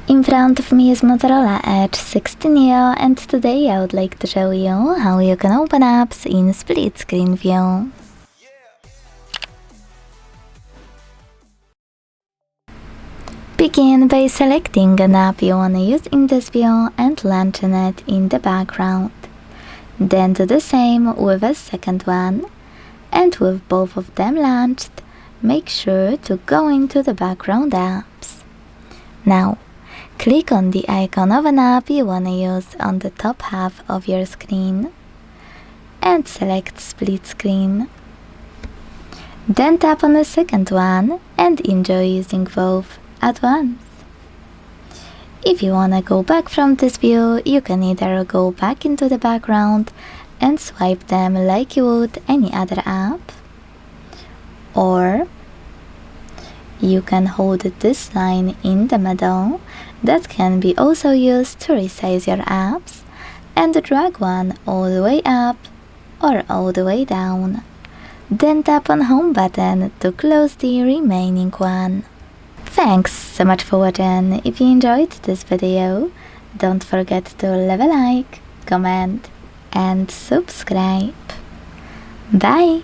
In front of me is Motorola Edge 16 Neo, and today I would like to show you how you can open apps in split screen view. Begin by selecting an app you want to use in this view and launching it in the background. Then do the same with a second one, and with both of them launched, make sure to go into the background apps. Now, click on the icon of an app you want to use on the top half of your screen and select split screen. Then tap on the second one and enjoy using both at once. If you want to go back from this view, you can either go back into the background and swipe them like you would any other app, or you can hold this line in the middle that can be also used to resize your apps and drag one all the way up or all the way down. Then tap on home button to close the remaining one. Thanks so much for watching. If you enjoyed this video, don't forget to leave a like, comment and subscribe. Bye!